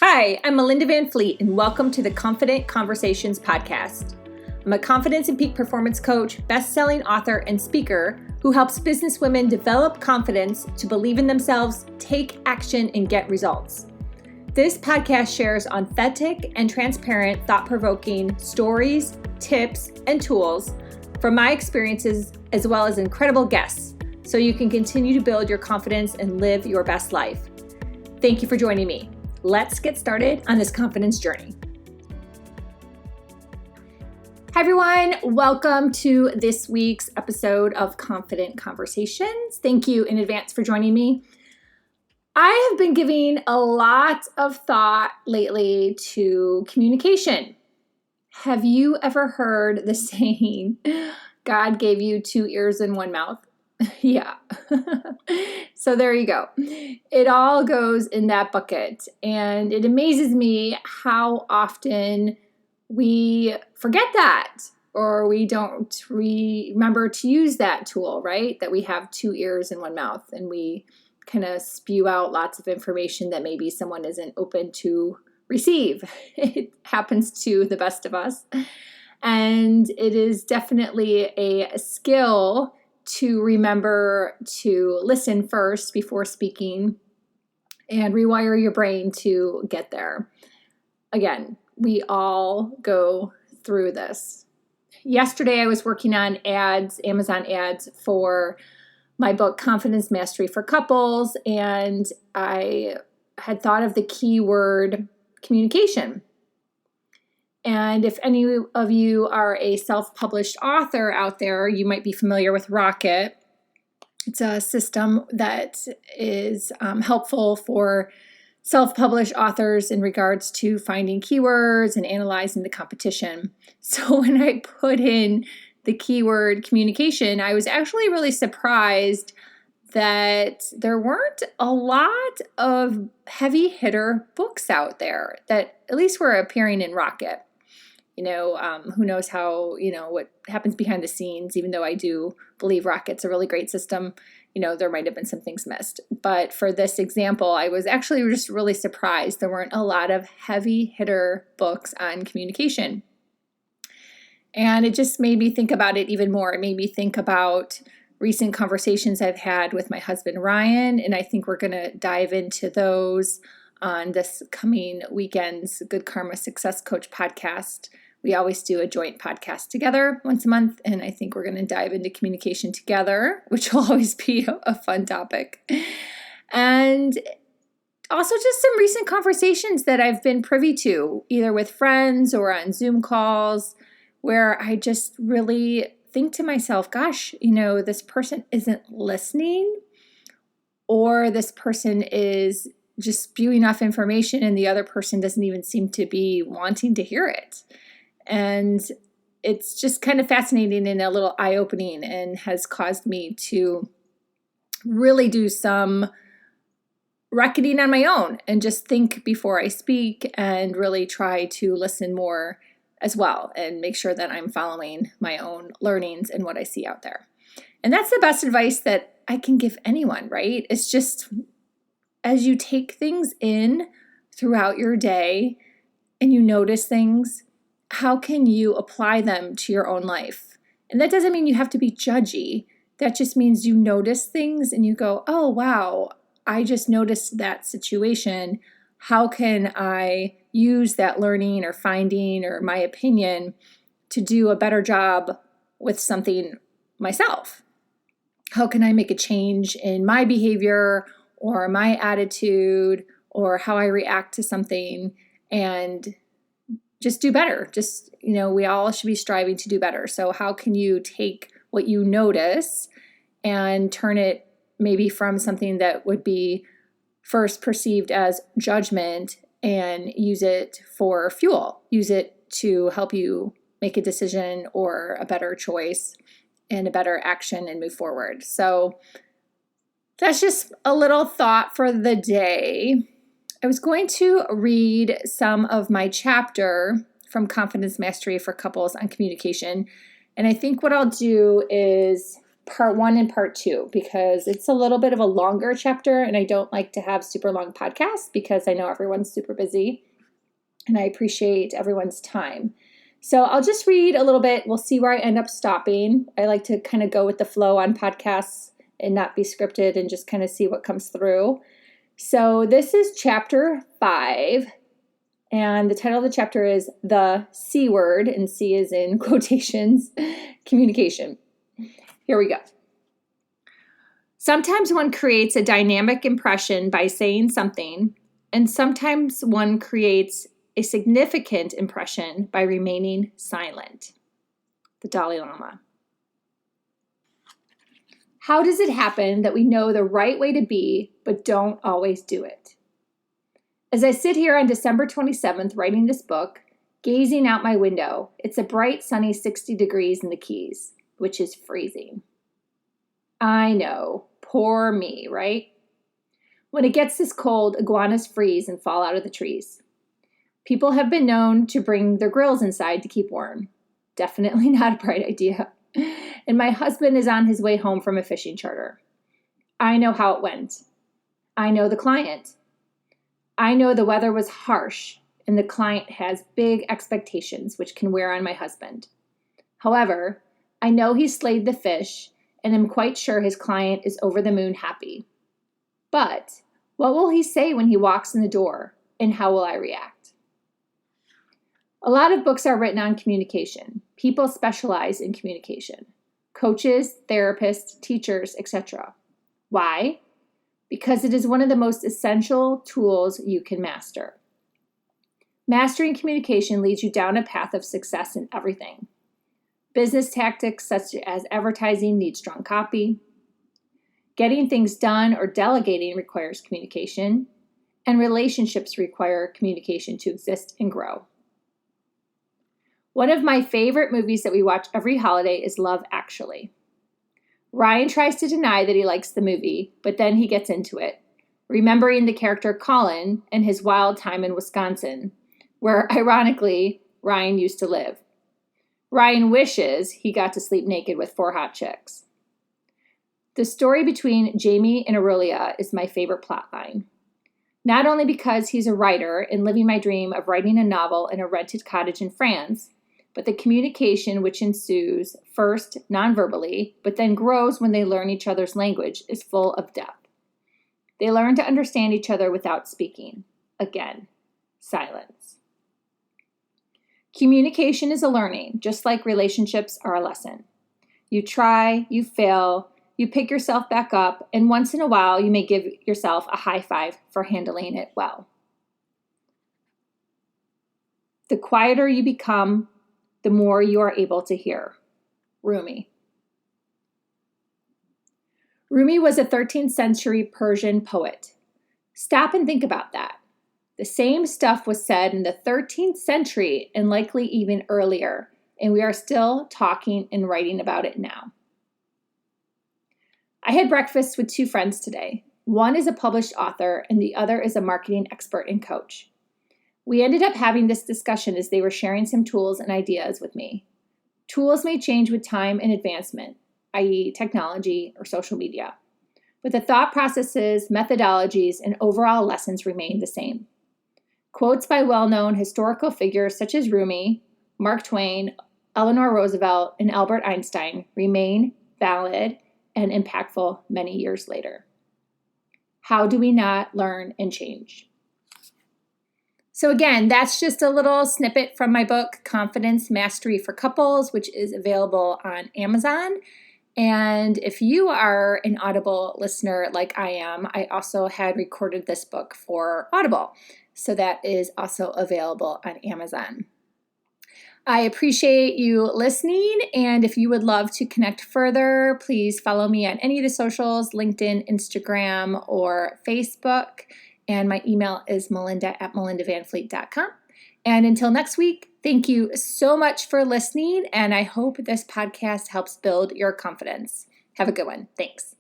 Hi, I'm Melinda Van Fleet, and welcome to the Confident Conversations podcast. I'm a confidence and peak performance coach, best-selling author, and speaker who helps businesswomen develop confidence to believe in themselves, take action, and get results. This podcast shares authentic and transparent, thought-provoking stories, tips, and tools from my experiences, as well as incredible guests, so you can continue to build your confidence and live your best life. Thank you for joining me. Let's get started on this confidence journey. Hi, everyone. Welcome to this week's episode of Confident Conversations. Thank you in advance for joining me. I have been giving a lot of thought lately to communication. Have you ever heard the saying, God gave you two ears and one mouth? Yeah. So there you go. It all goes in that bucket. And it amazes me how often we forget that, or we don't remember to use that tool, right? That we have two ears and one mouth, and we kind of spew out lots of information that maybe someone isn't open to receive. It happens to the best of us. And it is definitely a skill to remember to listen first before speaking and rewire your brain to get there. Again, we all go through this. Yesterday, I was working on ads, Amazon ads for my book, Confidence Mastery for Couples, and I had thought of the keyword communication. And if any of you are a self-published author out there, you might be familiar with Rocket. It's a system that is helpful for self-published authors in regards to finding keywords and analyzing the competition. So when I put in the keyword communication, I was actually really surprised that there weren't a lot of heavy hitter books out there that at least were appearing in Rocket. Who knows how, what happens behind the scenes, even though I do believe Rocket's a really great system, there might have been some things missed. But for this example, I was actually just really surprised there weren't a lot of heavy hitter books on communication. And it just made me think about it even more. It made me think about recent conversations I've had with my husband, Ryan, and I think we're going to dive into those on this coming weekend's Good Karma Success Coach podcast. We always do a joint podcast together once a month, and I think we're going to dive into communication together, which will always be a fun topic. And also just some recent conversations that I've been privy to, either with friends or on Zoom calls, where I just really think to myself, gosh, this person isn't listening, or this person is just spewing off information and the other person doesn't even seem to be wanting to hear it. And it's just kind of fascinating and a little eye-opening, and has caused me to really do some reckoning on my own and just think before I speak and really try to listen more as well and make sure that I'm following my own learnings and what I see out there. And that's the best advice that I can give anyone, right? It's just as you take things in throughout your day and you notice things, how can you apply them to your own life? And that doesn't mean you have to be judgy. That just means you notice things and you go, oh, wow, I just noticed that situation. How can I use that learning or finding or my opinion to do a better job with something myself? How can I make a change in my behavior or my attitude or how I react to something and just do better? We all should be striving to do better. So how can you take what you notice and turn it maybe from something that would be first perceived as judgment and use it for fuel, use it to help you make a decision or a better choice and a better action and move forward. So that's just a little thought for the day. I was going to read some of my chapter from Confidence Mastery for Couples on communication. And I think what I'll do is part 1 and part 2 because it's a little bit of a longer chapter, and I don't like to have super long podcasts because I know everyone's super busy and I appreciate everyone's time. So I'll just read a little bit. We'll see where I end up stopping. I like to kind of go with the flow on podcasts and not be scripted and just kind of see what comes through. So this is chapter 5, and the title of the chapter is The C Word, and C is in quotations, communication. Here we go. Sometimes one creates a dynamic impression by saying something, and sometimes one creates a significant impression by remaining silent. The Dalai Lama. How does it happen that we know the right way to be, but don't always do it? As I sit here on December 27th writing this book, gazing out my window, it's a bright, sunny 60 degrees in the Keys, which is freezing. I know, poor me, right? When it gets this cold, iguanas freeze and fall out of the trees. People have been known to bring their grills inside to keep warm. Definitely not a bright idea. And my husband is on his way home from a fishing charter. I know how it went. I know the client. I know the weather was harsh and the client has big expectations, which can wear on my husband. However, I know he slayed the fish and am quite sure his client is over the moon happy. But what will he say when he walks in the door, and how will I react? A lot of books are written on communication. People specialize in communication. Coaches, therapists, teachers, etc. Why? Because it is one of the most essential tools you can master. Mastering communication leads you down a path of success in everything. Business tactics such as advertising need strong copy. Getting things done or delegating requires communication. And relationships require communication to exist and grow. One of my favorite movies that we watch every holiday is Love Actually. Ryan tries to deny that he likes the movie, but then he gets into it, remembering the character Colin and his wild time in Wisconsin, where, ironically, Ryan used to live. Ryan wishes he got to sleep naked with 4 hot chicks. The story between Jamie and Aurelia is my favorite plotline. Not only because he's a writer and living my dream of writing a novel in a rented cottage in France, but the communication which ensues, first non-verbally, but then grows when they learn each other's language, is full of depth. They learn to understand each other without speaking. Again, silence. Communication is a learning, just like relationships are a lesson. You try, you fail, you pick yourself back up, and once in a while you may give yourself a high five for handling it well. The quieter you become, the more you are able to hear. Rumi. Rumi was a 13th century Persian poet. Stop and think about that. The same stuff was said in the 13th century and likely even earlier, and we are still talking and writing about it now. I had breakfast with 2 friends today. One is a published author and the other is a marketing expert and coach. We ended up having this discussion as they were sharing some tools and ideas with me. Tools may change with time and advancement, i.e. technology or social media, but the thought processes, methodologies, and overall lessons remain the same. Quotes by well-known historical figures such as Rumi, Mark Twain, Eleanor Roosevelt, and Albert Einstein remain valid and impactful many years later. How do we not learn and change? So again, that's just a little snippet from my book, Confidence Mastery for Couples, which is available on Amazon. And if you are an Audible listener like I am, I also had recorded this book for Audible. So that is also available on Amazon. I appreciate you listening, and if you would love to connect further, please follow me on any of the socials, LinkedIn, Instagram, or Facebook. And my email is melinda@melindavanfleet.com. And until next week, thank you so much for listening, and I hope this podcast helps build your confidence. Have a good one. Thanks.